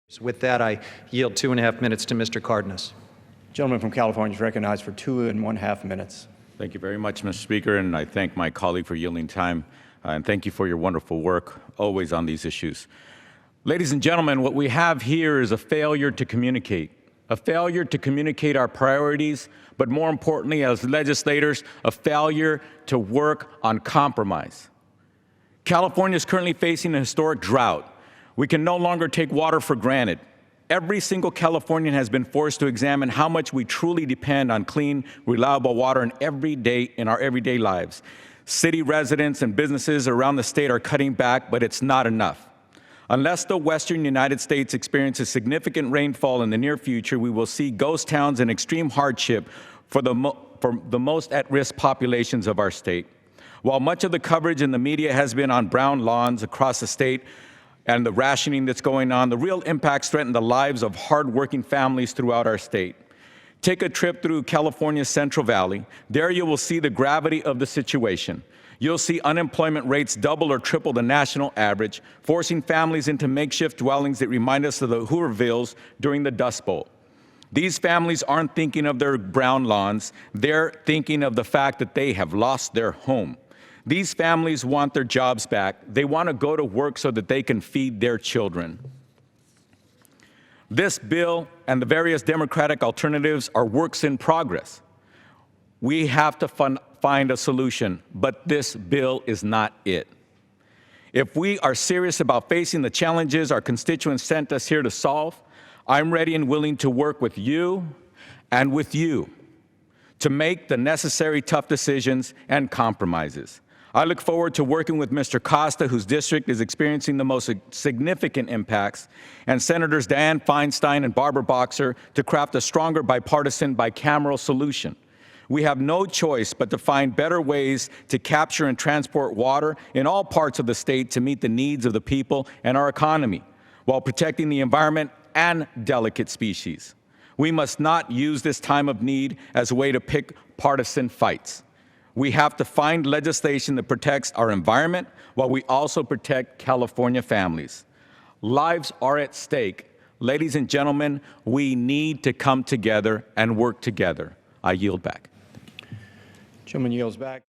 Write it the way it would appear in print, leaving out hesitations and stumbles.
So with that, I yield 2.5 minutes to Mr. Cárdenas. Gentleman from California is recognized for 2.5 minutes. Thank you very much, Mr. Speaker, and I thank my colleague for yielding time, and thank you for your wonderful work always on these issues. Ladies and gentlemen, what we have here is a failure to communicate our priorities, but more importantly, as legislators, a failure to work on compromise. California is currently facing a historic drought. We can no longer take water for granted. Every single Californian has been forced to examine how much we truly depend on clean, reliable water in our everyday lives. City residents and businesses around the state are cutting back, but it's not enough. Unless the western United States experiences significant rainfall in the near future, we will see ghost towns and extreme hardship for the most at-risk populations of our state. While much of the coverage in the media has been on brown lawns across the state, and the rationing that's going on, the real impacts threaten the lives of hardworking families throughout our state. Take a trip through California's Central Valley. There you will see the gravity of the situation. You'll see unemployment rates double or triple the national average, forcing families into makeshift dwellings that remind us of the Hoovervilles during the Dust Bowl. These families aren't thinking of their brown lawns. They're thinking of the fact that they have lost their home. These families want their jobs back. They want to go to work so that they can feed their children. This bill and the various Democratic alternatives are works in progress. We have to find a solution, but this bill is not it. If we are serious about facing the challenges our constituents sent us here to solve, I'm ready and willing to work with you and with you to make the necessary tough decisions and compromises. I look forward to working with Mr. Costa, whose district is experiencing the most significant impacts, and Senators Dianne Feinstein and Barbara Boxer to craft a stronger bipartisan, bicameral solution. We have no choice but to find better ways to capture and transport water in all parts of the state to meet the needs of the people and our economy, while protecting the environment and delicate species. We must not use this time of need as a way to pick partisan fights. We have to find legislation that protects our environment while we also protect California families. Lives are at stake. Ladies and gentlemen, we need to come together and work together. I yield back. Gentleman yields back.